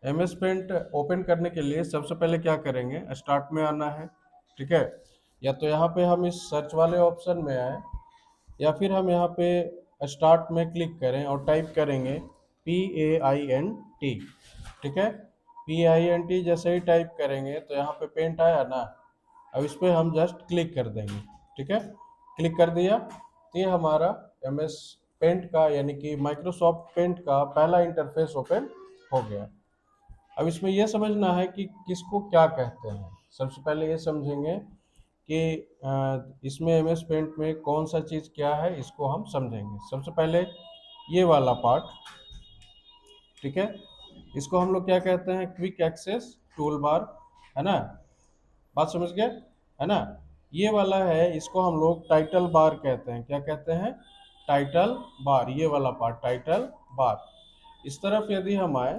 M S paint open करने के लिए सबसे पहले क्या करेंगे, स्टार्ट में आना है। ठीक है, या तो यहाँ पे हम इस सर्च वाले ऑप्शन में आए, या फिर हम यहाँ पे स्टार्ट में क्लिक करें और टाइप करेंगे PAINT। ठीक है, PAINT जैसे ही टाइप करेंगे तो यहाँ पे पेंट आया ना। अब इस पर हम जस्ट क्लिक कर देंगे। ठीक है, क्लिक कर दिया तो ये हमारा एम एस पेंट का यानी कि माइक्रोसॉफ्ट पेंट का पहला इंटरफेस ओपन हो गया। अब इसमें यह समझना है कि किसको क्या कहते हैं। सबसे पहले ये समझेंगे कि इसमें एम एस पेंट में कौन सा चीज़ क्या है, इसको हम समझेंगे। सबसे पहले ये वाला पार्ट, ठीक है, इसको हम लोग क्या कहते हैं, क्विक एक्सेस टूल बार, है ना। बात समझ गए, है ना। ये वाला है, इसको हम लोग टाइटल बार कहते हैं। क्या कहते हैं, टाइटल बार। ये वाला पार्ट टाइटल बार। इस तरफ यदि हम आए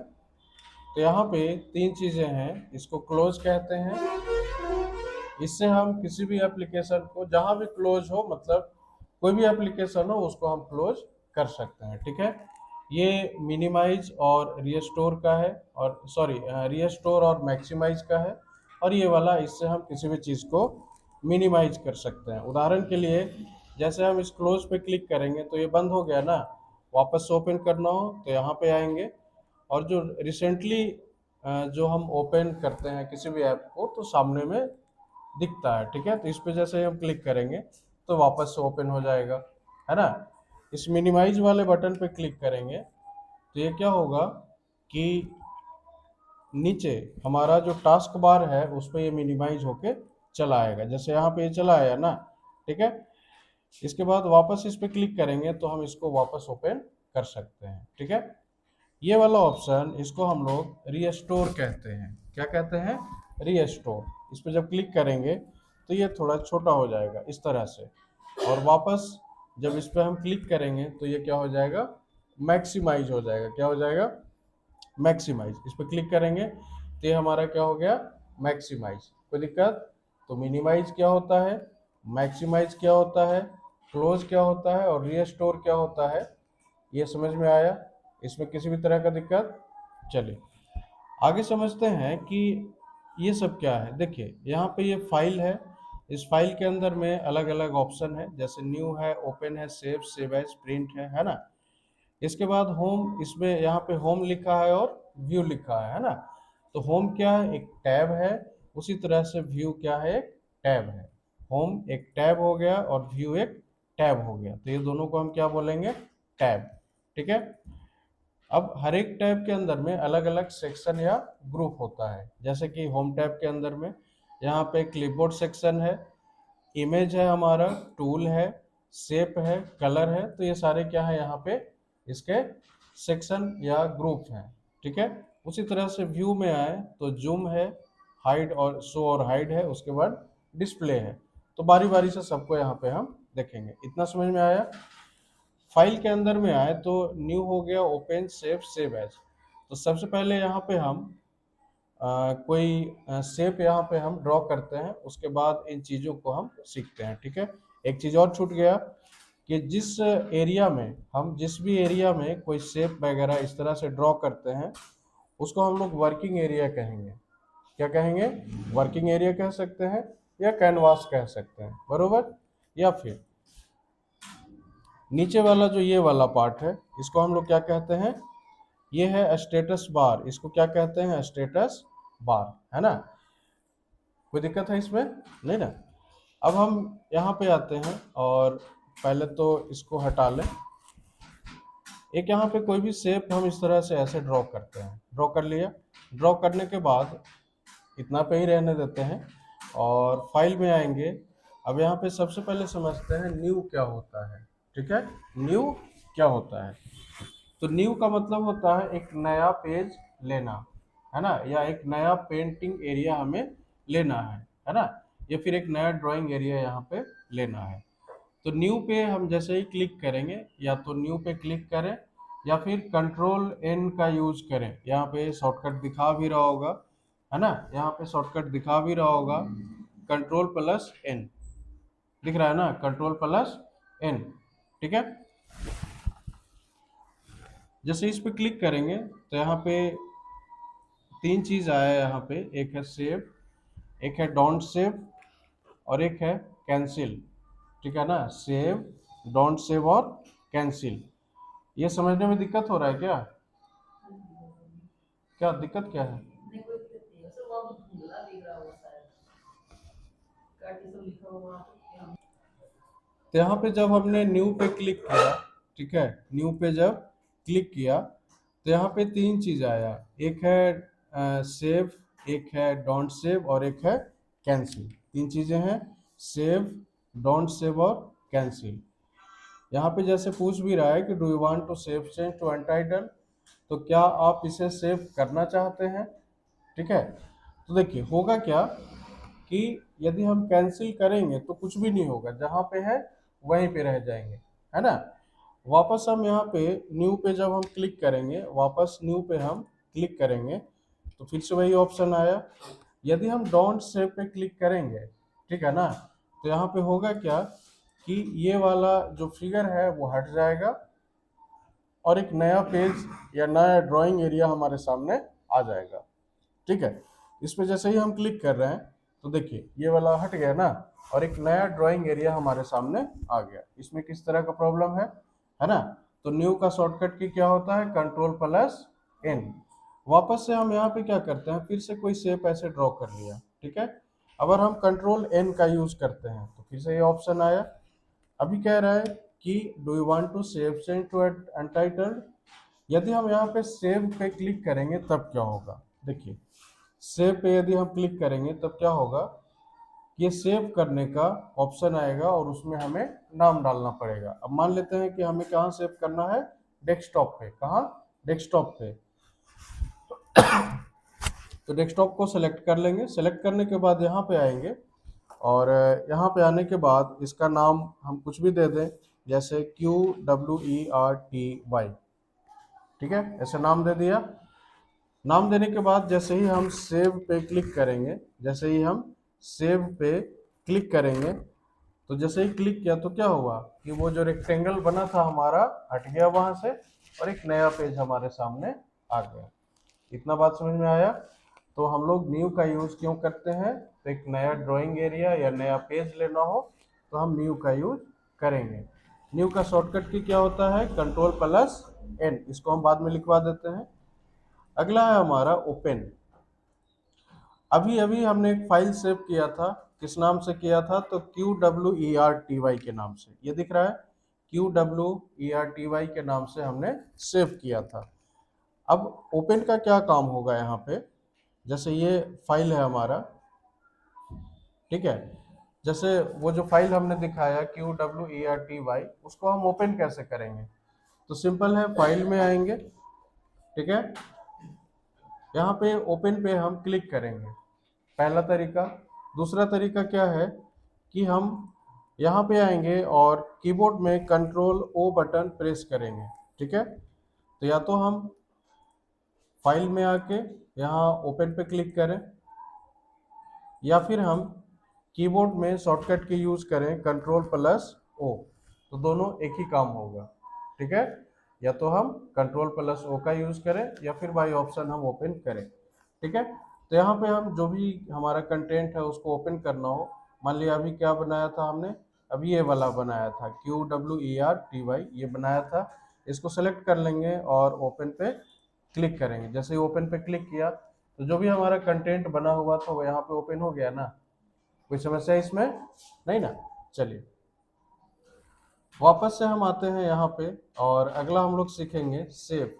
तो यहाँ पे तीन चीज़ें हैं, इसको क्लोज कहते हैं। इससे हम किसी भी एप्लीकेशन को जहाँ भी क्लोज हो, मतलब कोई भी एप्लीकेशन हो उसको हम क्लोज कर सकते हैं। ठीक है, ये मिनिमाइज और रीस्टोर का है, और सॉरी रीस्टोर और मैक्सिमाइज का है। और ये वाला, इससे हम किसी भी चीज़ को मिनिमाइज कर सकते हैं। उदाहरण के लिए, जैसे हम इस क्लोज पे क्लिक करेंगे तो ये बंद हो गया ना। वापस से ओपन करना हो तो यहाँ पे आएंगे, और जो रिसेंटली जो हम ओपन करते हैं किसी भी ऐप को तो सामने में दिखता है। ठीक है, तो इस पे जैसे हम क्लिक करेंगे तो वापस से ओपन हो जाएगा, है ना। इस मिनिमाइज वाले बटन पे क्लिक करेंगे तो ये क्या होगा कि नीचे हमारा जो टास्क बार है उस पर ये मिनिमाइज होके चला आएगा, जैसे यहाँ पे ये चला आया ना। ठीक है, इसके बाद वापस इस पे क्लिक करेंगे तो हम इसको वापस ओपन कर सकते हैं। ठीक है, ये वाला ऑप्शन, इसको हम लोग रीस्टोर कहते हैं। क्या कहते हैं, रीस्टोर। इस पर जब क्लिक करेंगे तो ये थोड़ा छोटा हो जाएगा इस तरह से, और वापस जब इस पर हम क्लिक करेंगे तो ये क्या हो जाएगा, मैक्सिमाइज हो जाएगा। क्या हो जाएगा, मैक्सिमाइज। इस पर क्लिक करेंगे तो ये हमारा क्या हो गया, मैक्सिमाइज। कोई दिक्कत, तो मिनिमाइज क्या होता है, मैक्सिमाइज क्या होता है, क्लोज क्या होता है, और रीस्टोर क्या होता है, ये समझ में आया। इसमें किसी भी तरह का दिक्कत, चलिए आगे समझते हैं कि ये सब क्या है। देखिए यहाँ पे ये फाइल है, इस फाइल के अंदर में अलग अलग ऑप्शन है, जैसे न्यू है, ओपन है, सेव, सेव एज, प्रिंट है ना। इसके बाद होम, इसमें यहाँ पे होम लिखा है और व्यू लिखा है ना। तो होम क्या है, एक टैब है। उसी तरह से व्यू क्या है, एक टैब है। होम एक टैब हो गया और व्यू एक टैब हो गया, तो ये दोनों को हम क्या बोलेंगे, टैब। ठीक है, अब हर एक टैब के अंदर में अलग अलग सेक्शन या ग्रुप होता है। जैसे कि होम टैब के अंदर में यहाँ पे क्लिपबोर्ड सेक्शन है, इमेज है हमारा, टूल है, शेप है, कलर है। तो ये सारे क्या है यहाँ पे, इसके सेक्शन या ग्रुप हैं। ठीक है, उसी तरह से व्यू में आए तो जूम है, हाइड और शो और हाइड है, उसके बाद डिस्प्ले है। तो बारी बारी से सबको यहाँ पे हम देखेंगे। इतना समझ में आया। फाइल के अंदर में आए तो न्यू हो गया, ओपन, सेव, सेव एज। तो सबसे पहले यहाँ पे हम कोई शेप यहाँ पे हम ड्रॉ करते हैं, उसके बाद इन चीज़ों को हम सीखते हैं। ठीक है, एक चीज़ और छूट गया कि जिस एरिया में हम, जिस भी एरिया में कोई शेप वगैरह इस तरह से ड्रॉ करते हैं उसको हम लोग वर्किंग एरिया कहेंगे। क्या कहेंगे, वर्किंग एरिया कह सकते हैं, या कैनवास कह सकते हैं, बरोबर। या फिर नीचे वाला जो ये वाला पार्ट है इसको हम लोग क्या कहते हैं, ये है स्टेटस बार। इसको क्या कहते हैं, स्टेटस बार, है ना। कोई दिक्कत है इसमें, नहीं ना। अब हम यहाँ पे आते हैं और पहले तो इसको हटा लें। एक यहाँ पे कोई भी शेप हम इस तरह से ऐसे ड्रॉ करते हैं, ड्रॉ कर लिया। ड्रॉ करने के बाद इतना पे ही रहने देते हैं और फाइल में आएंगे। अब यहाँ पे सबसे पहले समझते हैं न्यू क्या होता है। ठीक है, न्यू क्या होता है। तो न्यू का मतलब होता है एक नया पेज लेना, है ना, या एक नया पेंटिंग एरिया हमें लेना है ना, या फिर एक नया ड्राइंग एरिया यहाँ पे लेना है। तो न्यू पे हम जैसे ही क्लिक करेंगे, या तो न्यू पे क्लिक करें या फिर कंट्रोल एन का यूज करें। यहाँ पे शॉर्टकट दिखा भी रहा होगा, है ना, यहाँ पे शॉर्टकट दिखा भी रहा होगा, कंट्रोल प्लस एन दिख रहा है ना, कंट्रोल प्लस एन। ठीक है, जैसे इस पे क्लिक करेंगे तो यहाँ पे तीन चीज आया है यहाँ पे, एक है सेव, एक है डोंट सेव और एक है कैंसिल। ठीक है ना, सेव, डोंट सेव और कैंसिल। ये समझने में दिक्कत हो रहा है क्या? क्या दिक्कत क्या है? तो यहाँ पे जब हमने न्यू पे क्लिक किया, ठीक है, न्यू पे जब क्लिक किया तो यहाँ पे तीन चीज आया, एक है सेव, एक है डोंट सेव और एक है कैंसिल। तीन चीजें हैं, सेव, डोंट सेव और कैंसिल। यहाँ पे जैसे पूछ भी रहा है कि do you want to save change to untitled, तो क्या आप इसे सेव करना चाहते हैं? ठीक है, तो देखिए होगा क्या कि यदि हम कैंसिल करेंगे तो कुछ भी नहीं होगा, जहाँ पे है वहीं पे रह जाएंगे, है ना। वापस हम यहाँ पे न्यू पे जब हम क्लिक करेंगे, वापस न्यू पे हम क्लिक करेंगे तो फिर से वही ऑप्शन आया। यदि हम डोंट सेव पे क्लिक करेंगे, ठीक है ना, तो यहाँ पे होगा क्या कि ये वाला जो फिगर है वो हट जाएगा और एक नया पेज या नया ड्राइंग एरिया हमारे सामने आ जाएगा। ठीक है, इस पे जैसे ही हम क्लिक कर रहे हैं तो देखिए ये वाला हट गया ना, और एक नया ड्राइंग एरिया हमारे सामने आ गया। इसमें किस तरह का प्रॉब्लम है ना। तो न्यू का शॉर्टकट की क्या होता है, कंट्रोल प्लस एन। वापस से हम यहाँ पे क्या करते हैं, फिर से कोई शेप ऐसे ड्रॉ कर लिया, ठीक है। अगर हम कंट्रोल एन का यूज करते हैं तो फिर से ये ऑप्शन आया। अभी कह रहा है कि do you want to save change to untitled. यदि हम यहाँ पे सेव पे क्लिक करेंगे तब क्या होगा, देखिए सेव पे यदि हम क्लिक करेंगे तब क्या होगा, ये सेव करने का ऑप्शन आएगा और उसमें हमें नाम डालना पड़ेगा। अब मान लेते हैं कि हमें कहाँ सेव करना है, डेस्कटॉप पे। कहाँ, डेस्कटॉप पे। तो डेस्कटॉप को सेलेक्ट कर लेंगे, सेलेक्ट करने के बाद यहाँ पे आएंगे और यहाँ पे आने के बाद इसका नाम हम कुछ भी दे दें, जैसे QWERTY, ठीक है, ऐसे नाम दे दिया। नाम देने के बाद जैसे ही हम सेव पे क्लिक करेंगे, जैसे ही हम सेव पे क्लिक करेंगे तो जैसे ही क्लिक किया तो क्या हुआ कि वो जो रेक्टेंगल बना था हमारा हट गया वहां से और एक नया पेज हमारे सामने आ गया। इतना बात समझ में आया। तो हम लोग न्यू का यूज क्यों करते हैं, तो एक नया ड्राइंग एरिया या नया पेज लेना हो तो हम न्यू का यूज करेंगे। न्यू का शॉर्टकट की क्या होता है, कंट्रोल प्लस एन। इसको हम बाद में लिखवा देते हैं। अगला है हमारा ओपन। अभी अभी हमने एक फाइल सेव किया था, किस नाम से किया था, तो QWERTY के नाम से। ये दिख रहा है, QWERTY के नाम से हमने सेव किया था। अब ओपन का क्या काम होगा यहाँ पे, जैसे ये फाइल है हमारा, ठीक है, जैसे वो जो फाइल हमने दिखाया QWERTY, उसको हम ओपन कैसे करेंगे, तो सिंपल है, फाइल में आएंगे, ठीक है, यहाँ पे ओपन पे हम क्लिक करेंगे, पहला तरीका। दूसरा तरीका क्या है कि हम यहाँ पे आएंगे और कीबोर्ड में कंट्रोल ओ बटन प्रेस करेंगे, ठीक है। तो या तो हम फाइल में आके यहाँ ओपन पे क्लिक करें या फिर हम कीबोर्ड में शॉर्टकट की यूज करें कंट्रोल प्लस ओ, तो दोनों एक ही काम होगा, ठीक है। या तो हम कंट्रोल प्लस ओ का यूज करें या फिर बाई ऑप्शन हम ओपन करें, ठीक है। तो यहाँ पे हम जो भी हमारा कंटेंट है उसको ओपन करना हो, मान लिया अभी क्या बनाया था हमने, अभी ये वाला बनाया था QWERTY, ये बनाया था। इसको सेलेक्ट कर लेंगे और ओपन पे क्लिक करेंगे। जैसे ही ओपन पे क्लिक किया तो जो भी हमारा कंटेंट बना हुआ था वो यहाँ पे ओपन हो गया ना, कोई समस्या इसमें नहीं ना। चलिए वापस से हम आते हैं यहाँ पे और अगला हम लोग सीखेंगे सेव।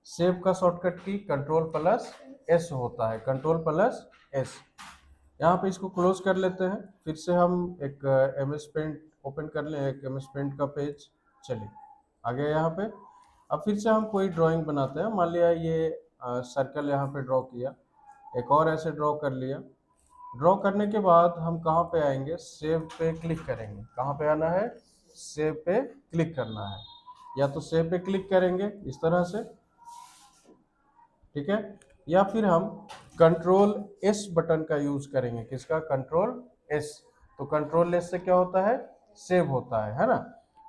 सेव का शॉर्टकट की कंट्रोल प्लस एस होता है, कंट्रोल प्लस एस। यहाँ पे इसको क्लोज कर लेते हैं, फिर से हम एक MS पेंट ओपन कर लें, एक MS पेंट का पेज। चलिए आ गया यहाँ पे। अब फिर से हम कोई ड्राइंग बनाते हैं, मान लिया ये सर्कल यहाँ पे ड्रॉ किया, एक और ऐसे ड्रॉ कर लिया। ड्रॉ करने के बाद हम कहाँ पे आएंगे, सेव पे क्लिक करेंगे। कहाँ पे आना है, सेव पे क्लिक करना है। या तो सेव पे क्लिक करेंगे इस तरह से, ठीक है, या फिर हम कंट्रोल एस बटन का यूज करेंगे। किसका, कंट्रोल एस। तो कंट्रोल एस से क्या होता है, सेव होता है ना।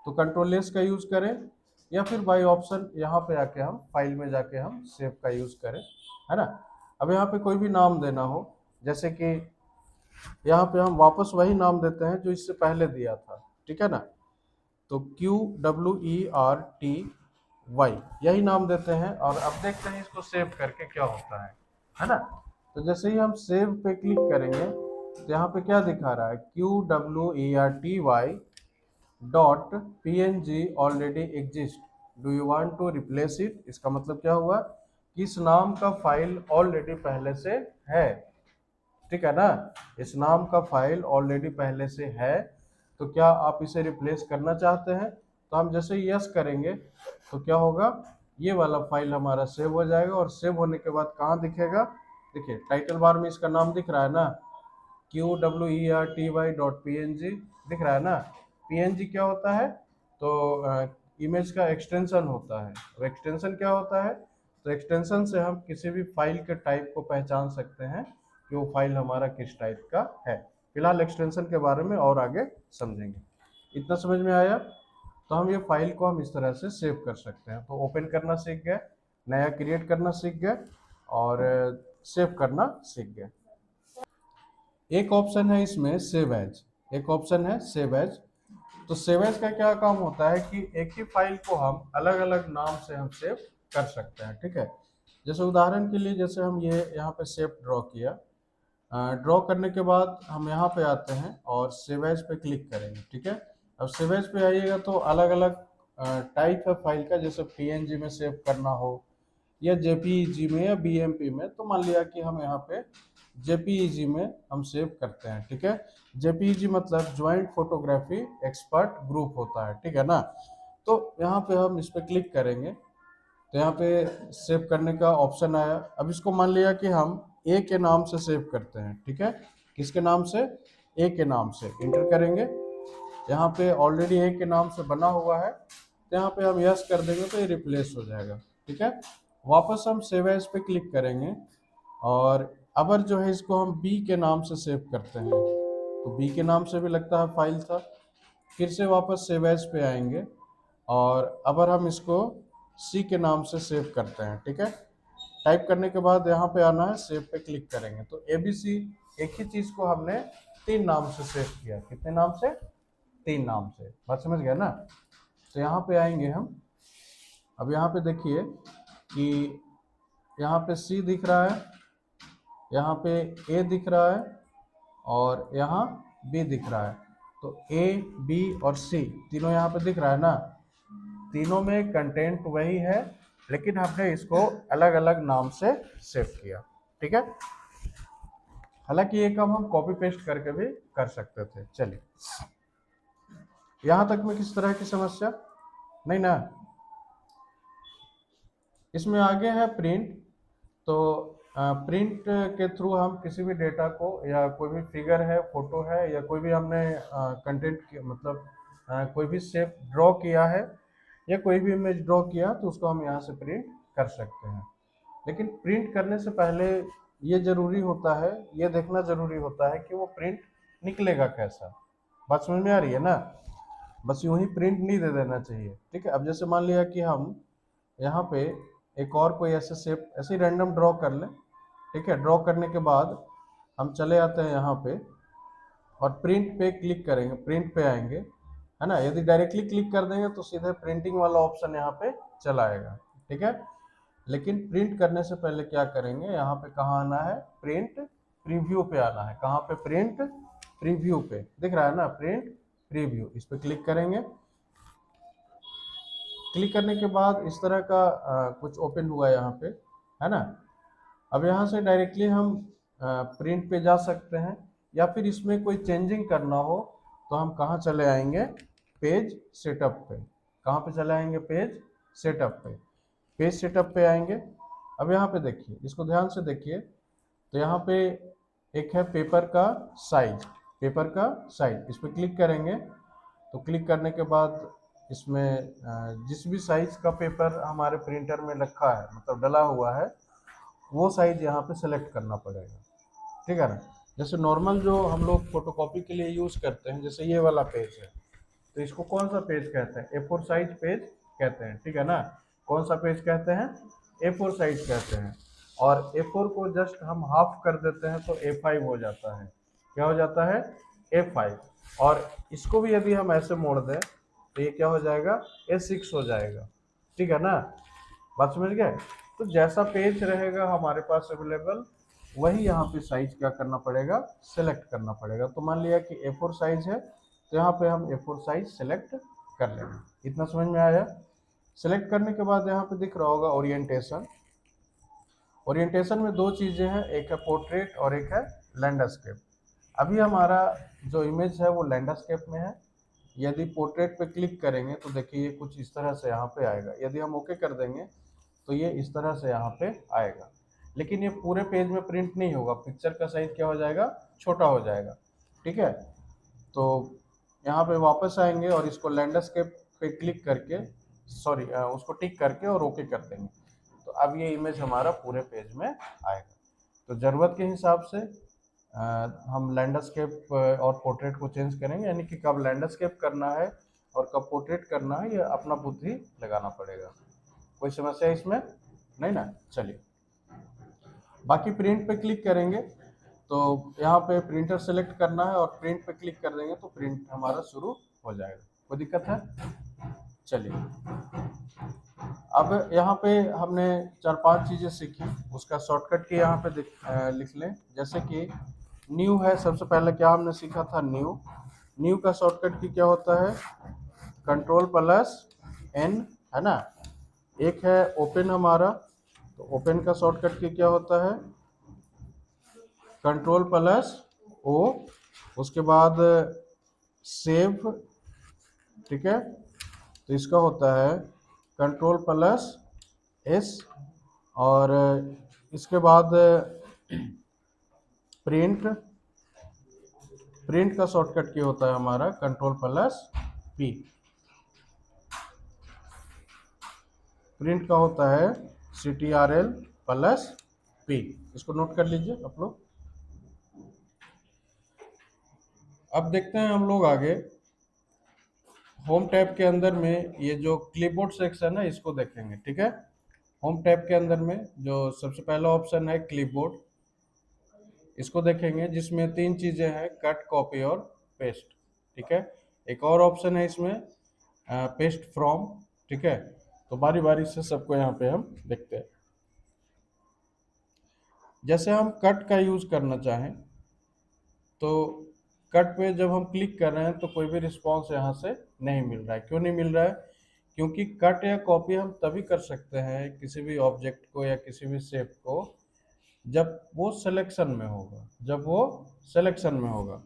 तो कंट्रोल एस का यूज करें या फिर बाय ऑप्शन यहाँ पे आके हम फाइल में जाके हम सेव का यूज करें, है ना। अब यहाँ पे कोई भी नाम देना हो, जैसे कि यहाँ पे हम वापस वही नाम देते हैं जो इससे पहले दिया था, ठीक है ना। तो QWERTY यही नाम देते हैं, और अब देखते हैं इसको सेव करके क्या होता है ना। तो जैसे ही हम सेव पे क्लिक करेंगे तो यहाँ पे क्या दिखा रहा है, QWERTY.PNG already exist, do you want to replace it. इसका मतलब क्या हुआ कि इस नाम का फाइल ऑलरेडी पहले से है, ठीक है ना। इस नाम का फाइल ऑलरेडी पहले से है, तो क्या आप इसे रिप्लेस करना चाहते हैं। तो हम जैसे यस करेंगे तो क्या होगा, ये वाला फाइल हमारा सेव हो जाएगा, और सेव होने के बाद कहाँ दिखेगा, देखिए टाइटल बार में इसका नाम दिख रहा है ना, QWERTY.PNG दिख रहा है ना। PNG क्या होता है, तो इमेज का एक्सटेंशन होता है। अब एक्सटेंशन क्या होता है, तो एक्सटेंशन से हम किसी भी फाइल के टाइप को पहचान सकते हैं कि वो फाइल हमारा किस टाइप का है। फिलहाल एक्सटेंशन के बारे में और आगे समझेंगे। इतना समझ में आया। तो हम ये फाइल को हम इस तरह से सेव कर सकते हैं। तो ओपन करना सीख गए, नया क्रिएट करना सीख गए, और सेव करना सीख गए। एक ऑप्शन है इसमें सेव एज, एक ऑप्शन है सेव एज। तो सेव एज का क्या काम होता है कि एक ही फाइल को हम अलग अलग नाम से हम सेव कर सकते हैं, ठीक है। जैसे उदाहरण के लिए, जैसे हम ये यहाँ पे सेव ड्रॉ किया, ड्रॉ करने के बाद हम यहाँ पे आते हैं और सेव एज पे क्लिक करेंगे, ठीक है। अब सेव एज पे आइएगा तो अलग अलग टाइप है फाइल का, जैसे PNG में सेव करना हो या JPEG में या BMP में। तो मान लिया कि हम यहाँ पे JPEG में हम सेव करते हैं, ठीक है। JPEG मतलब ज्वाइंट फोटोग्राफी एक्सपर्ट ग्रुप होता है, ठीक है ना। तो यहाँ पे हम इस पर क्लिक करेंगे तो यहाँ पे सेव करने का ऑप्शन आया। अब इसको मान लिया कि हम A के नाम से सेव करते हैं, ठीक है। किसके नाम से, A के नाम से। इंटर करेंगे, यहाँ पे ऑलरेडी A के नाम से बना हुआ है, तो यहाँ पे हम यस कर देंगे तो ये रिप्लेस हो जाएगा, ठीक है। वापस हम सेव एज पे क्लिक करेंगे, और अबर जो है इसको हम B के नाम से सेव करते हैं, तो B के नाम से भी लगता है फाइल था। फिर से वापस सेव एज पे आएंगे, और अबर हम इसको C के नाम से सेव करते हैं, ठीक है। टाइप करने के बाद यहाँ पे आना है, सेव पे क्लिक करेंगे तो ABC एक ही चीज को हमने 3 नाम से सेव किया। कितने नाम से, 3 नाम से। बात समझ गया ना। तो यहाँ पे आएंगे हम, अब यहाँ पे देखिए कि यहाँ पे C दिख रहा है, यहाँ पे A दिख रहा है, और यहाँ B दिख रहा है। तो A, B और C तीनों यहाँ पे दिख रहा है ना। तीनों में कंटेंट वही है, लेकिन हमने इसको अलग अलग नाम से सेव किया, ठीक है। हालांकि ये काम हम कॉपी पेस्ट करके भी कर सकते थे। चलिए, यहाँ तक में किस तरह की समस्या नहीं ना। इसमें आगे है प्रिंट। तो प्रिंट के थ्रू हम किसी भी डेटा को, या कोई भी फिगर है, फोटो है, या कोई भी हमने कंटेंट मतलब कोई भी शेप ड्रॉ किया है या कोई भी इमेज ड्रॉ किया, तो उसको हम यहाँ से प्रिंट कर सकते हैं। लेकिन प्रिंट करने से पहले ये जरूरी होता है, ये देखना जरूरी होता है कि वो प्रिंट निकलेगा कैसा। बात समझ में आ रही है ना। बस यूं ही प्रिंट नहीं दे देना चाहिए, ठीक है। अब जैसे मान लिया कि हम यहाँ पे एक और कोई ऐसे शेप ऐसे ही रैंडम ड्रॉ कर लें, ठीक है। ड्रॉ करने के बाद हम चले आते हैं यहाँ पे और प्रिंट पे क्लिक करेंगे, प्रिंट पे आएंगे, है ना। यदि डायरेक्टली क्लिक कर देंगे तो सीधे प्रिंटिंग वाला ऑप्शन यहाँ पे चला आएगा, ठीक है। लेकिन प्रिंट करने से पहले क्या करेंगे, यहाँ पे कहाँ आना है, प्रिंट प्रीव्यू पे आना है। कहाँ पे, प्रिंट प्रीव्यू पे दिख रहा है ना, प्रिंट प्रीव्यू, इस पे क्लिक करेंगे। क्लिक करने के बाद इस तरह का कुछ ओपन हुआ यहाँ पे, है ना। अब यहाँ से डायरेक्टली हम प्रिंट पे जा सकते हैं, या फिर इसमें कोई चेंजिंग करना हो तो हम कहाँ चले आएंगे, पेज सेटअप पे। कहाँ पे चले आएंगे, पेज सेटअप पे। पेज सेटअप पे आएंगे। अब यहाँ पे देखिए, इसको ध्यान से देखिए, तो यहाँ पे एक है पेपर का साइज, पेपर का साइज, इस पर क्लिक करेंगे। तो क्लिक करने के बाद इसमें जिस भी साइज का पेपर हमारे प्रिंटर में रखा है, मतलब डला हुआ है, वो साइज यहाँ पे सेलेक्ट करना पड़ेगा, ठीक है ना। जैसे नॉर्मल जो हम लोग फोटोकॉपी के लिए यूज़ करते हैं, जैसे ये वाला पेज है, तो इसको कौन सा पेज कहते हैं, A4 साइज पेज कहते हैं, ठीक है ना। कौन सा पेज कहते हैं, A4 साइज कहते हैं। और A4 को जस्ट हम हाफ कर देते हैं तो A5 हो जाता है। क्या हो जाता है? A5। और इसको भी यदि हम ऐसे मोड़ दें तो ये क्या हो जाएगा? A6 हो जाएगा। ठीक है ना? बात समझ गए? तो जैसा पेज रहेगा हमारे पास अवेलेबल, वही यहाँ पे साइज क्या करना पड़ेगा? सेलेक्ट करना पड़ेगा। तो मान लिया कि A4 साइज है तो यहाँ पे हम A4 साइज सेलेक्ट कर लेंगे। इतना समझ में आया? सेलेक्ट करने के बाद यहाँ पे दिख रहा होगा ओरिएंटेशन। ओरिएंटेशन में दो चीज़ें हैं, एक है पोर्ट्रेट और एक है लैंडस्केप। अभी हमारा जो इमेज है वो लैंडस्केप में है। यदि पोर्ट्रेट पे क्लिक करेंगे तो देखिए ये कुछ इस तरह से यहाँ पे आएगा। यदि हम ओके कर देंगे तो ये इस तरह से यहाँ पे आएगा, लेकिन ये पूरे पेज में प्रिंट नहीं होगा। पिक्चर का साइज क्या हो जाएगा? छोटा हो जाएगा। ठीक है, तो यहाँ पे वापस आएंगे और इसको लैंडस्केप पे क्लिक करके सॉरी उसको टिक करके और ओके कर देंगे। तो अब ये इमेज हमारा पूरे पेज में आएगा। तो ज़रूरत के हिसाब से हम लैंडस्केप और पोर्ट्रेट को चेंज करेंगे, यानी कि कब लैंडस्केप करना है और कब पोर्ट्रेट करना है ये अपना बुद्धि लगाना पड़ेगा। कोई समस्या इसमें नहीं ना? चलिए, बाकी प्रिंट पे क्लिक करेंगे तो यहाँ पे प्रिंटर सेलेक्ट करना है और प्रिंट पे क्लिक कर देंगे तो प्रिंट हमारा शुरू हो जाएगा। कोई दिक्कत है? चलिए, अब यहाँ पे हमने 4-5 चीज़ें सीखी, उसका शॉर्टकट की यहाँ पे लिख लें। जैसे कि न्यू है, सबसे पहले क्या हमने सीखा था? न्यू। न्यू का शॉर्टकट की क्या होता है? Ctrl+N, है ना? एक है ओपन हमारा, तो ओपन का शॉर्टकट की क्या होता है? Ctrl+O। उसके बाद सेव, ठीक है, तो इसका होता है Ctrl+S। और इसके बाद प्रिंट, प्रिंट का शॉर्टकट की होता है हमारा Ctrl+P। प्रिंट का होता है Ctrl+P। इसको नोट कर लीजिए आप लोग। अब देखते हैं हम लोग आगे होम टैब के अंदर में ये जो क्लिपबोर्ड सेक्शन है इसको देखेंगे। ठीक है, होम टैब के अंदर में जो सबसे पहला ऑप्शन है क्लिपबोर्ड, इसको देखेंगे, जिसमें 3 चीज़ें हैं, कट, कॉपी और पेस्ट। ठीक है, एक और ऑप्शन है इसमें पेस्ट फ्रॉम। ठीक है, तो बारी बारी से सबको यहाँ पे हम देखते हैं। जैसे हम कट का यूज़ करना चाहें तो कट पे जब हम क्लिक कर रहे हैं तो कोई भी रिस्पॉन्स यहाँ से नहीं मिल रहा है। क्यों नहीं मिल रहा है? क्योंकि कट या कॉपी हम तभी कर सकते हैं किसी भी ऑब्जेक्ट को या किसी भी शेप को जब वो सिलेक्शन में होगा, जब वो सिलेक्शन में होगा।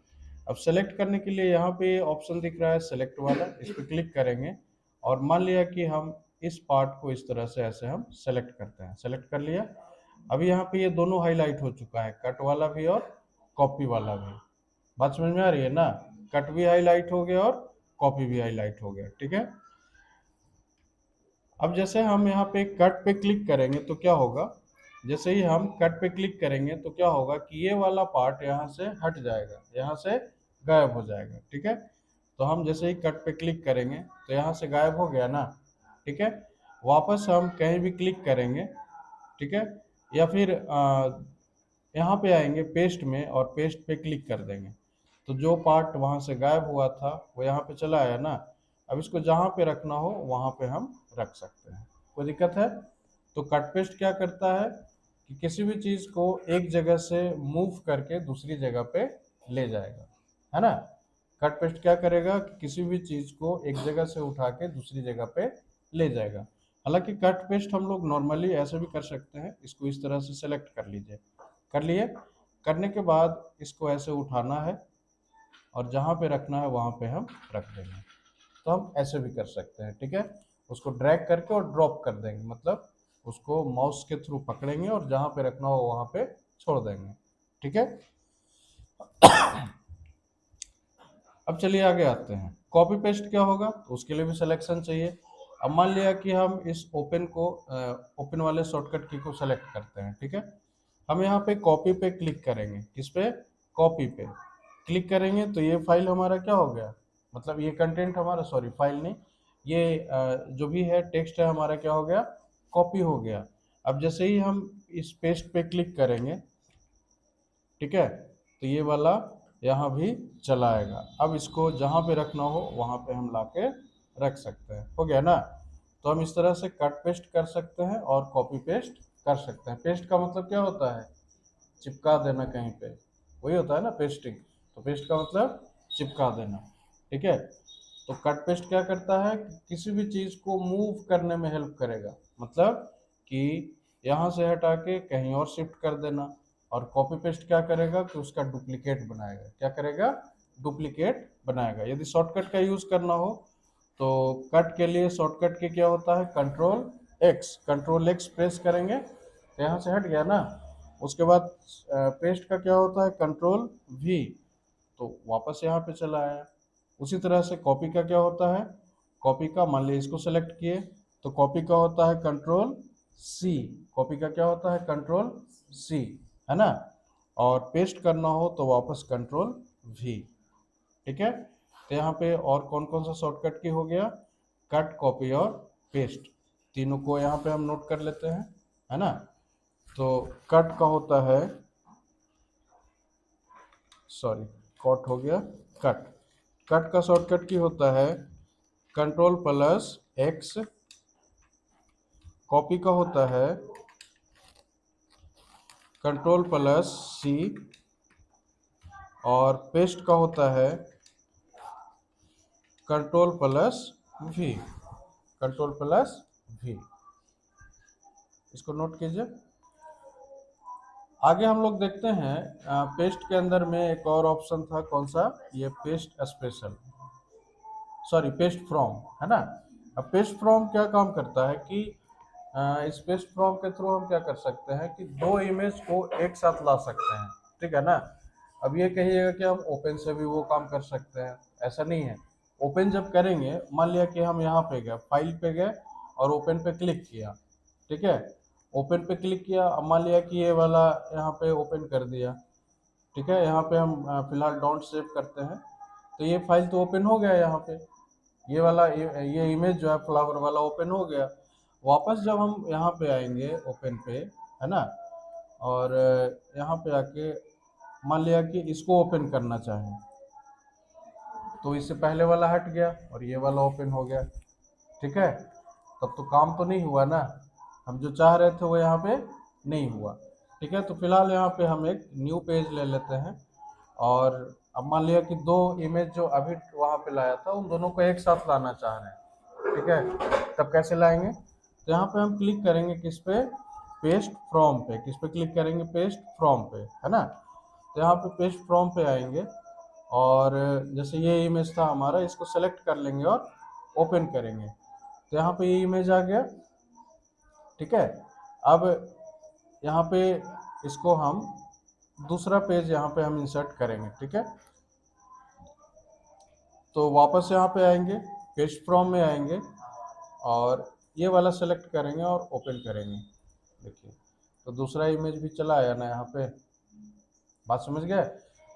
अब सेलेक्ट करने के लिए यहाँ पे ऑप्शन दिख रहा है सेलेक्ट वाला, इस पर क्लिक करेंगे और मान लिया कि हम इस पार्ट को इस तरह से ऐसे हम सेलेक्ट करते हैं। सेलेक्ट कर लिया, अभी यहाँ पे ये दोनों हाईलाइट हो चुका है, कट वाला भी और कॉपी वाला भी। बात समझ में आ रही है ना? कट भी हाईलाइट हो गया और कॉपी भी हाईलाइट हो गया। ठीक है, अब जैसे हम यहाँ पे कट पे क्लिक करेंगे तो क्या होगा? जैसे ही हम कट पे क्लिक करेंगे तो क्या होगा कि ये वाला पार्ट यहाँ से हट जाएगा, यहाँ से गायब हो जाएगा। ठीक है, तो हम जैसे ही कट पे क्लिक करेंगे तो यहाँ से गायब हो गया ना। ठीक है, वापस हम कहीं भी क्लिक करेंगे, ठीक है, या फिर यहाँ पे आएंगे पेस्ट में और पेस्ट पे क्लिक कर देंगे तो जो पार्ट वहाँ से गायब हुआ था वो यहाँ पे चला आया ना। अब इसको जहाँ पे रखना हो वहाँ पे हम रख सकते हैं। कोई दिक्कत है? तो कट पेस्ट क्या करता है कि किसी भी चीज़ को एक जगह से मूव करके दूसरी जगह पे ले जाएगा, है ना? कट पेस्ट क्या करेगा कि किसी भी चीज़ को एक जगह से उठा के दूसरी जगह पे ले जाएगा। हालांकि कट पेस्ट हम लोग नॉर्मली ऐसे भी कर सकते हैं, इसको इस तरह से सेलेक्ट कर लीजिए, कर लिए, करने के बाद इसको ऐसे उठाना है और जहाँ पे रखना है वहाँ पे हम रख देंगे। तो हम ऐसे भी कर सकते हैं। ठीक है, उसको ड्रैग करके और ड्रॉप कर देंगे, मतलब उसको माउस के थ्रू पकड़ेंगे और जहाँ पे रखना हो वहाँ पे छोड़ देंगे। ठीक है, अब चलिए आगे आते हैं। कॉपी पेस्ट क्या होगा? तो उसके लिए भी सिलेक्शन चाहिए। अब मान लिया कि हम इस ओपन को ओपन वाले शॉर्टकट की को सेलेक्ट करते हैं। ठीक है, हम यहाँ पे कॉपी पे क्लिक करेंगे। किस पे? कॉपी पे क्लिक करेंगे तो ये फाइल हमारा क्या हो गया, मतलब ये कंटेंट हमारा, सॉरी फाइल नहीं, ये जो भी है टेक्स्ट है हमारा क्या हो गया? कॉपी हो गया। अब जैसे ही हम इस पेस्ट पे क्लिक करेंगे, ठीक है, तो ये वाला यहाँ भी चला आएगा। अब इसको जहाँ पे रखना हो वहाँ पे हम लाके रख सकते हैं। हो गया ना। तो हम इस तरह से कट पेस्ट कर सकते हैं और कॉपी पेस्ट कर सकते हैं। पेस्ट का मतलब क्या होता है? चिपका देना कहीं पे, वही होता है ना पेस्टिंग। तो पेस्ट का मतलब चिपका देना, ठीक है। तो कट पेस्ट क्या करता है कि किसी भी चीज़ को मूव करने में हेल्प करेगा, मतलब कि यहाँ से हटा के कहीं और शिफ्ट कर देना। और कॉपी पेस्ट क्या करेगा कि उसका डुप्लीकेट बनाएगा। क्या करेगा? डुप्लीकेट बनाएगा। यदि शॉर्टकट का यूज़ करना हो तो कट के लिए शॉर्टकट के क्या होता है? कंट्रोल एक्स प्रेस करेंगे तो यहाँ से हट गया ना। उसके बाद पेस्ट का क्या होता है? कंट्रोल वी, तो वापस यहाँ पे चला आया। उसी तरह से कॉपी का क्या होता है? कॉपी का मान लीजिए इसको सेलेक्ट किए तो कॉपी का होता है कंट्रोल सी। कॉपी का क्या होता है? कंट्रोल सी, है ना। और पेस्ट करना हो तो वापस कंट्रोल वी, ठीक है। तो यहाँ पे और कौन कौन सा शॉर्टकट की हो गया? कट, कॉपी और पेस्ट, तीनों को यहाँ पे हम नोट कर लेते हैं, है ना। तो कट का होता है, सॉरी कट हो गया, कट। कट का शॉर्टकट की होता है कंट्रोल प्लस एक्स। कॉपी का होता है कंट्रोल प्लस सी। और पेस्ट का होता है control plus V. Control plus V, इसको नोट कीजिए। आगे हम लोग देखते हैं पेस्ट के अंदर में एक और ऑप्शन था, कौन सा? ये paste special, sorry paste from, है ना। अब पेस्ट फ्रॉम क्या काम करता है कि इस पेस्ट फ्रॉम के थ्रू हम क्या कर सकते हैं कि दो इमेज को एक साथ ला सकते हैं, ठीक है ना। अब ये कहिएगा कि हम ओपन से भी वो काम कर सकते हैं, ऐसा नहीं है। ओपन जब करेंगे, मान लिया कि हम यहाँ पे गए, फाइल पे गए और ओपन पे क्लिक किया, ठीक है। ओपन पे क्लिक किया, अब मान लिया कि ये वाला यहाँ पे ओपन कर दिया, ठीक है। यहाँ पे हम फिलहाल डोंट सेव करते हैं। तो ये फाइल तो ओपन हो गया यहाँ पे, ये वाला ये इमेज जो है फ्लावर वाला ओपन हो गया। वापस जब हम यहाँ पे आएंगे ओपन पे, है ना, और यहाँ पे आके मान लिया कि इसको ओपन करना चाहें तो इससे पहले वाला हट गया और ये वाला ओपन हो गया, ठीक है। तब तो काम तो नहीं हुआ ना, हम जो चाह रहे थे वो यहाँ पे नहीं हुआ, ठीक है। तो फिलहाल यहाँ पे हम एक न्यू पेज ले लेते हैं और अब मान लिया कि दो इमेज जो अभी वहाँ पे लाया था उन दोनों को एक साथ लाना चाह रहे हैं, ठीक है। तब कैसे लाएंगे? तो यहाँ पे हम क्लिक करेंगे किस पे? पेस्ट फ्रॉम पे। किस पे क्लिक करेंगे? पेस्ट फ्रॉम पे, है ना। तो यहाँ पे पेस्ट फ्रॉम पे आएंगे और जैसे ये इमेज था हमारा, इसको सेलेक्ट कर लेंगे और ओपन करेंगे तो यहाँ पे ये इमेज आ गया, ठीक है। अब यहाँ पे इसको हम दूसरा पेज यहाँ पे हम इंसर्ट करेंगे, ठीक है। तो वापस यहाँ पे आएंगे, पेस्ट फ्रॉम में आएंगे और ये वाला सेलेक्ट करेंगे और ओपन करेंगे। देखिए तो दूसरा इमेज भी चला आया ना यहाँ पे, बात समझ गए।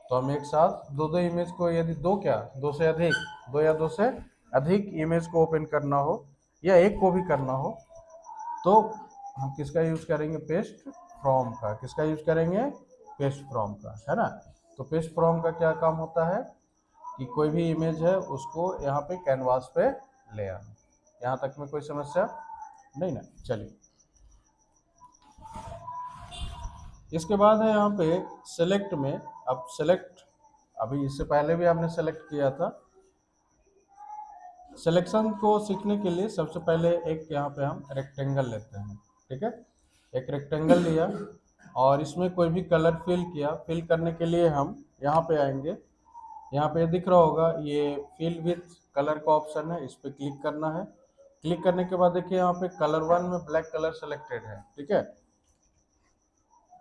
तो हम एक साथ दो दो इमेज को, यदि दो क्या दो से अधिक, दो या दो से अधिक इमेज को ओपन करना हो या एक को भी करना हो तो हम किसका यूज करेंगे? पेस्ट फ्रॉम का। किसका यूज करेंगे? पेस्ट फ्रॉम का, है ना। तो पेस्ट फ्रॉम का क्या काम होता है कि कोई भी इमेज है उसको यहाँ पे कैनवास पे ले आना। यहाँ तक में कोई समस्या नहीं ना? चलिए, इसके बाद है यहाँ पे सेलेक्ट में। अब सेलेक्ट, अभी इससे पहले भी आपने सेलेक्ट किया था। सिलेक्शन को सीखने के लिए सबसे पहले एक यहाँ पे हम रेक्टेंगल लेते हैं, ठीक है। एक रेक्टेंगल लिया और इसमें कोई भी कलर फिल किया। फिल करने के लिए हम यहाँ पे आएंगे, यहाँ पे दिख रहा होगा ये फिल विथ कलर का ऑप्शन है, इस पर क्लिक करना है। क्लिक करने के बाद देखिए यहाँ पे कलर 1 में ब्लैक कलर सेलेक्टेड है, ठीक है।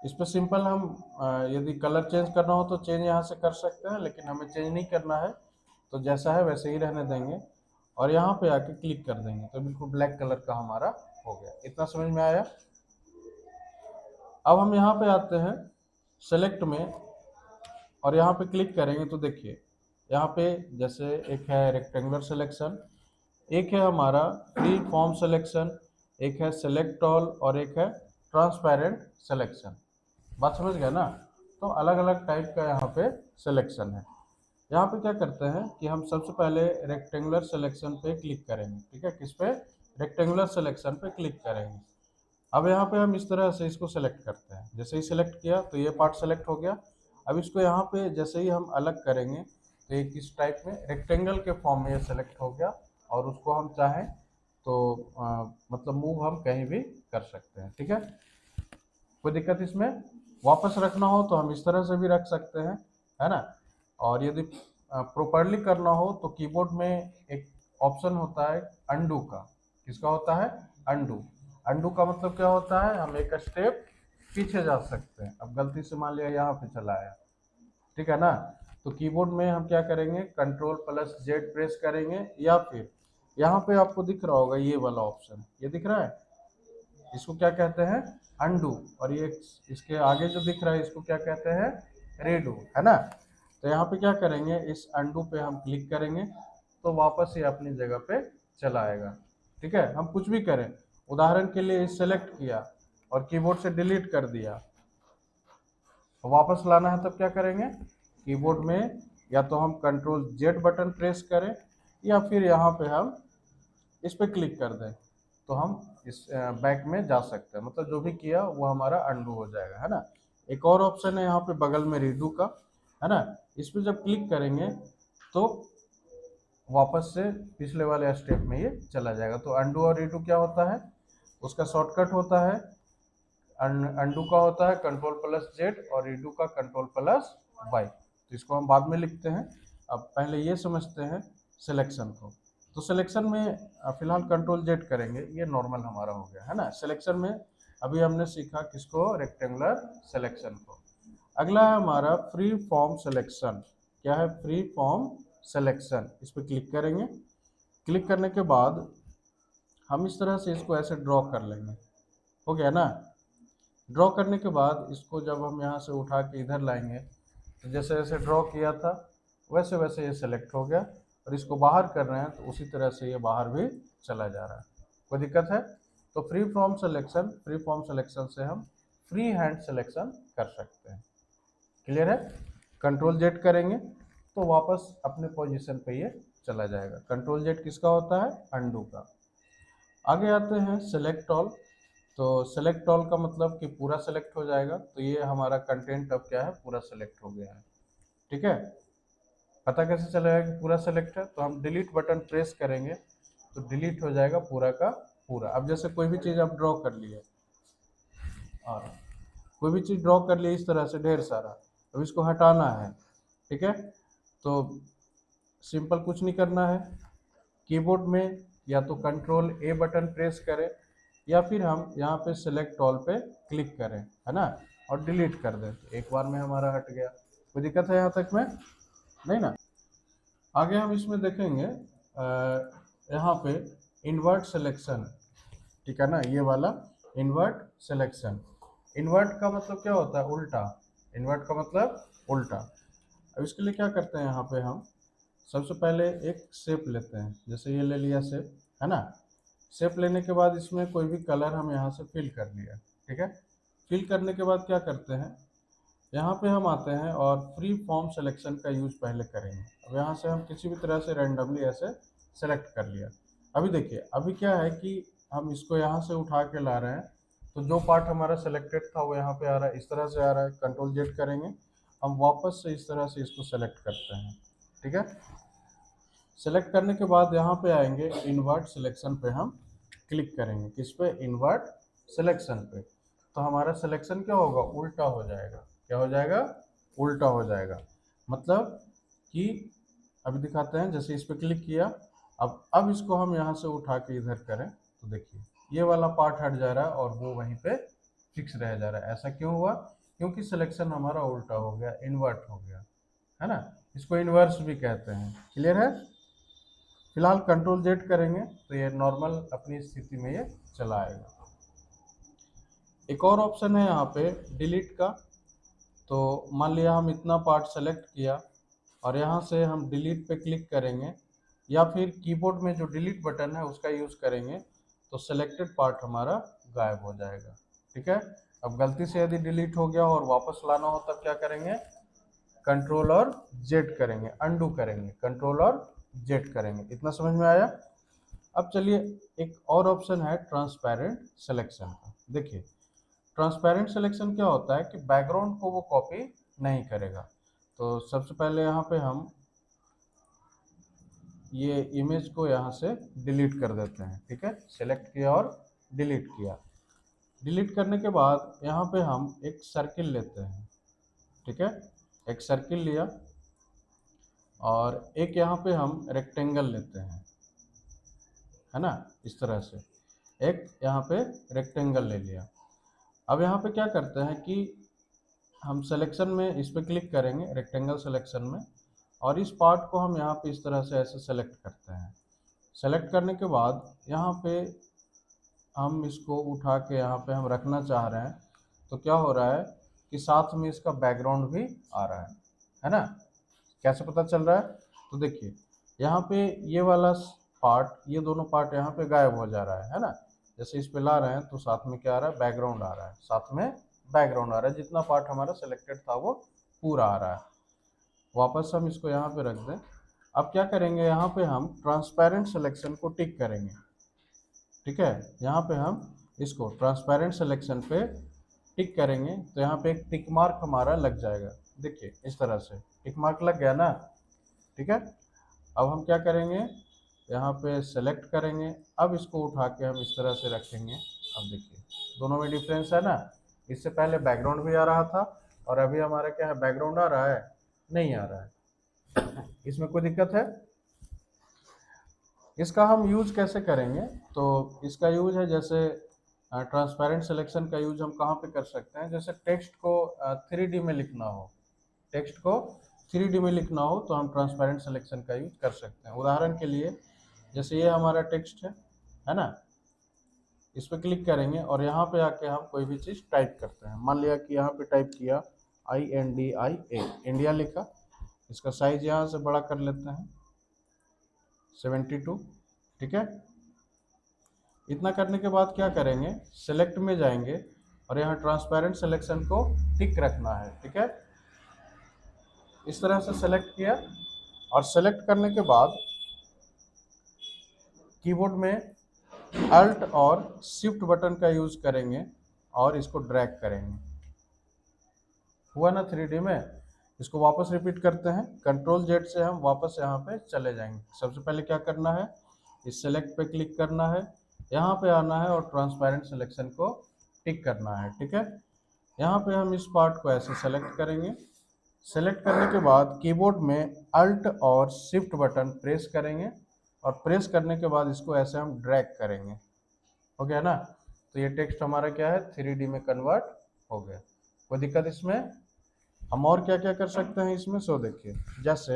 इस पर सिंपल हम यदि कलर चेंज करना हो तो चेंज यहाँ से कर सकते हैं, लेकिन हमें चेंज नहीं करना है तो जैसा है वैसे ही रहने देंगे और यहाँ पे आके क्लिक कर देंगे तो बिल्कुल ब्लैक कलर का हमारा हो गया। इतना समझ में आया? अब हम यहाँ पे आते हैं सेलेक्ट में और यहाँ पे क्लिक करेंगे तो देखिए यहाँ पे जैसे एक है रेक्टेंगुलर सिलेक्शन, एक है हमारा फ्री फॉर्म सिलेक्शन, एक है सेलेक्ट ऑल और एक है ट्रांसपेरेंट सिलेक्शन। बात समझ गया ना? तो अलग अलग टाइप का यहाँ पे सिलेक्शन है। यहाँ पे क्या करते हैं कि हम सबसे पहले रेक्टेंगुलर सिलेक्शन पे क्लिक करेंगे। ठीक है, किस पे? रेक्टेंगुलर सिलेक्शन पे क्लिक करेंगे। अब यहाँ पे हम इस तरह से इसको सेलेक्ट करते हैं। जैसे ही सेलेक्ट किया तो ये पार्ट सेलेक्ट हो गया। अब इसको यहाँ पे जैसे ही हम अलग करेंगे तो ये किस टाइप में, रेक्टेंगल के फॉर्म में ये सेलेक्ट हो गया। और उसको हम चाहें तो मतलब मूव हम कहीं भी कर सकते हैं। ठीक है, कोई दिक्कत इसमें? वापस रखना हो तो हम इस तरह से भी रख सकते हैं, है ना। और यदि प्रॉपरली करना हो तो कीबोर्ड में एक ऑप्शन होता है अंडू का। किसका होता है? अंडू। अंडू का मतलब क्या होता है? हम एक स्टेप पीछे जा सकते हैं। अब गलती से मान लिया यहाँ पे चला आया, ठीक है ना, तो कीबोर्ड में हम क्या करेंगे, Ctrl+Z प्रेस करेंगे, या फिर यहाँ पे आपको दिख रहा होगा ये वाला ऑप्शन, ये दिख रहा है, इसको क्या कहते हैं? अंडू। और ये इसके आगे जो दिख रहा है इसको क्या कहते हैं? रेडू, है ना। तो यहाँ पे क्या करेंगे, इस अंडू पे हम क्लिक करेंगे तो वापस ये अपनी जगह पे चला आएगा। ठीक है, हम कुछ भी करें, उदाहरण के लिए सेलेक्ट किया और कीबोर्ड से डिलीट कर दिया, वापस लाना है तब क्या करेंगे, कीबोर्ड में या तो हम Ctrl+Z बटन प्रेस करें या फिर यहाँ पे हम इस पे क्लिक कर दें तो हम इस बैक में जा सकते हैं। मतलब जो भी किया वो हमारा अंडू हो जाएगा, है ना। एक और ऑप्शन है यहाँ पे बगल में रीडू का, है ना। इस पे जब क्लिक करेंगे तो वापस से पिछले वाले स्टेप में ये चला जाएगा। तो अंडू और रीडू क्या होता है, उसका शॉर्टकट होता है, अंडू का होता है Ctrl+Z और रीडू का Ctrl+Y। तो इसको हम बाद में लिखते हैं, अब पहले ये समझते हैं सिलेक्शन को। तो सिलेक्शन में फिलहाल Ctrl+Z करेंगे, ये नॉर्मल हमारा हो गया, है ना। सिलेक्शन में अभी हमने सीखा किसको, रेक्टेंगुलर सिलेक्शन को। अगला है हमारा फ्री फॉर्म सिलेक्शन। क्या है? Free form selection. इस पर क्लिक करेंगे। क्लिक करने के बाद हम इस तरह से इसको ऐसे ड्रॉ कर लेंगे, हो गया ना। ड्रॉ करने के बाद इसको जब हम यहाँ से उठा के इधर लाएंगे तो जैसे जैसे ड्रॉ किया था वैसे वैसे ये सेलेक्ट हो गया, और इसको बाहर कर रहे हैं तो उसी तरह से ये बाहर भी चला जा रहा है। कोई दिक्कत है? तो फ्री फॉर्म सिलेक्शन से हम फ्री हैंड सिलेक्शन कर सकते हैं। क्लियर है? Ctrl+Z करेंगे तो वापस अपने पोजीशन पे ये चला जाएगा। Ctrl+Z किसका होता है? अंडू का। आगे आते हैं सेलेक्ट ऑल। तो सेलेक्ट ऑल का मतलब कि पूरा सेलेक्ट हो जाएगा। तो ये हमारा कंटेंट अब क्या है, पूरा सेलेक्ट हो गया है। ठीक है, पता कैसे चलेगा कि पूरा सेलेक्ट है? तो हम डिलीट बटन प्रेस करेंगे तो डिलीट हो जाएगा पूरा का पूरा। अब जैसे कोई भी चीज़ आप ड्रॉ कर लिए, और कोई भी चीज़ ड्रॉ कर लिए इस तरह से ढेर सारा, अब इसको हटाना है, ठीक है, तो सिंपल कुछ नहीं करना है, कीबोर्ड में या तो Ctrl+A बटन प्रेस करें या फिर हम यहाँ पे सेलेक्ट ऑल पे क्लिक करें, है ना, और डिलीट कर दें तो एक बार में हमारा हट गया। कोई दिक्कत है यहाँ तक में? नहीं ना। आगे हम इसमें देखेंगे यहाँ पे इन्वर्ट सिलेक्शन, ठीक है ना, ये वाला इन्वर्ट सिलेक्शन। इन्वर्ट का मतलब क्या होता है? उल्टा। इन्वर्ट का मतलब उल्टा। अब इसके लिए क्या करते हैं, यहाँ पे हम सबसे पहले एक शेप लेते हैं। जैसे ये ले लिया शेप, है ना। शेप लेने के बाद इसमें कोई भी कलर हम यहाँ से फिल कर लिया, ठीक है। फिल करने के बाद क्या करते हैं, यहाँ पे हम आते हैं और फ्री फॉर्म सिलेक्शन का यूज पहले करेंगे। अब यहाँ से हम किसी भी तरह से रैंडमली ऐसे सेलेक्ट कर लिया। अभी देखिए, अभी क्या है कि हम इसको यहाँ से उठा के ला रहे हैं तो जो पार्ट हमारा सेलेक्टेड था वो यहाँ पे आ रहा है, इस तरह से आ रहा है। Ctrl+Z करेंगे, हम वापस से इस तरह से इसको सेलेक्ट करते हैं, ठीक है। सेलेक्ट करने के बाद यहाँ पे आएंगे, इन्वर्ट सिलेक्शन पे हम क्लिक करेंगे। किस पे? इन्वर्ट सिलेक्शन पे। तो हमारा सिलेक्शन क्या होगा? उल्टा हो जाएगा। क्या हो जाएगा? उल्टा हो जाएगा। मतलब कि अभी दिखाते हैं, जैसे इस पे क्लिक किया, अब इसको हम यहाँ से उठा के इधर करें तो देखिए ये वाला पार्ट हट जा रहा है और वो वहीं पे फिक्स रह जा रहा है। ऐसा क्यों हुआ? क्योंकि सिलेक्शन हमारा उल्टा हो गया, इन्वर्ट हो गया, है ना। इसको इन्वर्स भी कहते हैं। क्लियर है? फिलहाल Ctrl+Z करेंगे तो ये नॉर्मल अपनी स्थिति में ये चला आएगा। एक और ऑप्शन है यहाँ पे डिलीट का। तो मान लिया हम इतना पार्ट सेलेक्ट किया और यहाँ से हम डिलीट पे क्लिक करेंगे या फिर कीबोर्ड में जो डिलीट बटन है उसका यूज़ करेंगे तो सेलेक्टेड पार्ट हमारा गायब हो जाएगा। ठीक है। अब गलती से यदि डिलीट हो गया और वापस लाना हो तब क्या करेंगे, कंट्रोल और जेड करेंगे, अनडू करेंगे, कंट्रोल और जेड करेंगे। इतना समझ में आया। अब चलिए एक और ऑप्शन है ट्रांसपेरेंट सिलेक्शन का। देखिए ट्रांसपेरेंट सिलेक्शन क्या होता है कि बैकग्राउंड को वो कॉपी नहीं करेगा। तो सबसे पहले यहाँ पे हम ये इमेज को यहाँ से डिलीट कर देते हैं। ठीक है, सेलेक्ट किया और डिलीट किया। डिलीट करने के बाद यहाँ पे हम एक सर्किल लेते हैं। ठीक है, एक सर्किल लिया और एक यहाँ पे हम रेक्टेंगल लेते हैं, है ना, इस तरह से एक यहाँ पे रेक्टेंगल ले लिया। अब यहाँ पे क्या करते हैं कि हम सिलेक्शन में इस पर क्लिक करेंगे, रेक्टेंगल सिलेक्शन में, और इस पार्ट को हम यहाँ पे इस तरह से ऐसे सेलेक्ट करते हैं। सेलेक्ट करने के बाद यहाँ पे हम इसको उठा के यहाँ पे हम रखना चाह रहे हैं, तो क्या हो रहा है कि साथ में इसका बैकग्राउंड भी आ रहा है ना। कैसे पता चल रहा है, तो देखिए यहाँ पे ये वाला पार्ट, ये दोनों पार्ट यहाँ पे गायब हो जा रहा है ना। जैसे इस पे ला रहे हैं तो साथ में क्या आ रहा है, बैकग्राउंड आ रहा है, साथ में बैकग्राउंड आ रहा है, जितना पार्ट हमारा सिलेक्टेड था वो पूरा आ रहा है। वापस हम इसको यहाँ पे रख दें। अब क्या करेंगे, यहाँ पे हम ट्रांसपेरेंट सिलेक्शन को टिक करेंगे। ठीक है, यहाँ पे हम इसको ट्रांसपेरेंट सिलेक्शन पे टिक करेंगे तो यहाँ पे एक टिक मार्क हमारा लग जाएगा। देखिए इस तरह से टिक मार्क लग गया ना। ठीक है, अब हम क्या करेंगे, यहाँ पे सेलेक्ट करेंगे। अब इसको उठा के हम इस तरह से रखेंगे। अब देखिए दोनों में डिफरेंस है ना। इससे पहले बैकग्राउंड भी आ रहा था और अभी हमारा क्या है, बैकग्राउंड आ रहा है, नहीं आ रहा है। इसमें कोई दिक्कत है? इसका हम यूज कैसे करेंगे, तो इसका यूज है जैसे ट्रांसपेरेंट सिलेक्शन का यूज हम कहाँ पे कर सकते हैं, जैसे टेक्स्ट को 3D में लिखना हो, टेक्स्ट को 3D में लिखना हो तो हम ट्रांसपेरेंट सिलेक्शन का यूज कर सकते हैं। उदाहरण के लिए जैसे ये हमारा टेक्स्ट है ना, इस पर क्लिक करेंगे और यहाँ पे आके हम कोई भी चीज़ टाइप करते हैं। मान लिया कि यहाँ पे टाइप किया INDIA, इंडिया लिखा। इसका साइज यहाँ से बड़ा कर लेते हैं 72। ठीक है, इतना करने के बाद क्या करेंगे, सेलेक्ट में जाएंगे और यहाँ ट्रांसपेरेंट सिलेक्शन को टिक रखना है। ठीक है, इस तरह से सेलेक्ट किया और सेलेक्ट करने के बाद कीबोर्ड में अल्ट और शिफ्ट बटन का यूज करेंगे और इसको ड्रैग करेंगे। हुआ ना 3D में। इसको वापस रिपीट करते हैं, कंट्रोल जेड से हम वापस यहाँ पे चले जाएंगे। सबसे पहले क्या करना है, इस सेलेक्ट पे क्लिक करना है, यहाँ पे आना है और ट्रांसपेरेंट सिलेक्शन को टिक करना है। ठीक है, यहाँ पे हम इस पार्ट को ऐसे सेलेक्ट करेंगे। सेलेक्ट करने के बाद कीबोर्ड में अल्ट और शिफ्ट बटन प्रेस करेंगे और प्रेस करने के बाद इसको ऐसे हम ड्रैग करेंगे। हो गया ना, तो ये टेक्स्ट हमारा क्या है, 3D में कन्वर्ट हो गया। कोई दिक्कत इसमें? हम और क्या क्या कर सकते हैं इसमें, सो देखिए जैसे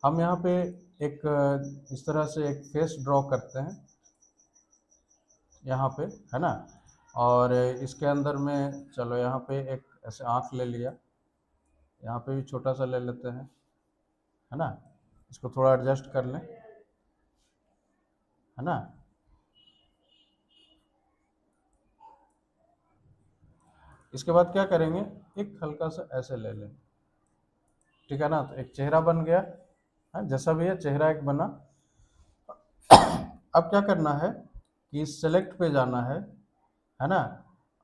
हम यहाँ पे एक इस तरह से एक फेस ड्रॉ करते हैं यहाँ पे, है ना, और इसके अंदर में चलो यहाँ पे एक ऐसे आँख ले लिया, यहाँ पे भी छोटा सा ले लेते हैं, है ना, इसको थोड़ा एडजस्ट कर लें, है ना। इसके बाद क्या करेंगे, एक हल्का सा ऐसे ले लें। ठीक है ना, तो एक चेहरा बन गया है, जैसा भी है चेहरा एक बना। अब क्या करना है कि सेलेक्ट पे जाना है ना।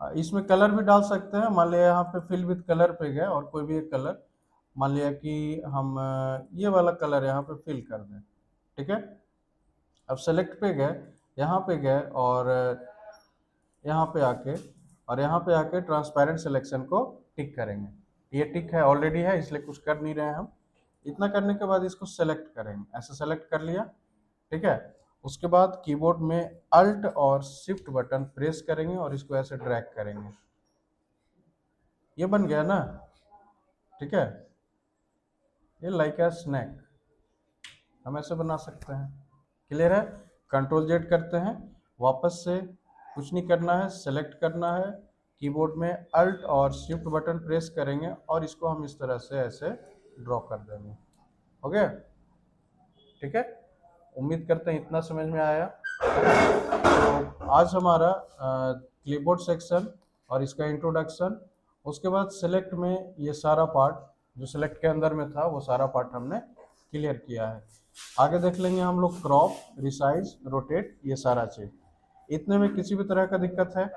इसमें कलर भी डाल सकते हैं। मान लिया यहाँ पे फिल विद कलर पे गए और कोई भी एक कलर, मान लिया कि हम ये वाला कलर यहाँ पे फिल कर दें। ठीक है, अब सेलेक्ट पे गए, यहाँ पे गए और यहाँ पे आके और यहाँ पे आके ट्रांसपेरेंट सिलेक्शन को टिक करेंगे। ये टिक है, ऑलरेडी है, इसलिए कुछ कर नहीं रहे हैं हम। इतना करने के बाद इसको सेलेक्ट करेंगे, ऐसे सेलेक्ट कर लिया। ठीक है, उसके बाद कीबोर्ड में अल्ट और शिफ्ट बटन प्रेस करेंगे और इसको ऐसे ड्रैग करेंगे। ये बन गया ना। ठीक है, ये लाइक ए स्नैक हम ऐसे बना सकते हैं। क्लियर है? कंट्रोल जेड करते हैं, वापस से कुछ नहीं करना है, सेलेक्ट करना है, कीबोर्ड में अल्ट और शिफ्ट बटन प्रेस करेंगे और इसको हम इस तरह से ऐसे ड्रॉ कर देंगे। हो गया? ठीक है, उम्मीद करते हैं इतना समझ में आया। तो आज हमारा क्लिपबोर्ड सेक्शन और इसका इंट्रोडक्शन। उसके बाद सेलेक्ट में ये सारा पार्ट जो सेलेक्ट के अंदर में था वो सारा पार्ट हमने क्लियर किया है। आगे देख लेंगे हम लोग क्रॉप, रिसाइज, रोटेट, ये सारा चीज़। इतने में किसी भी तरह का दिक्कत है?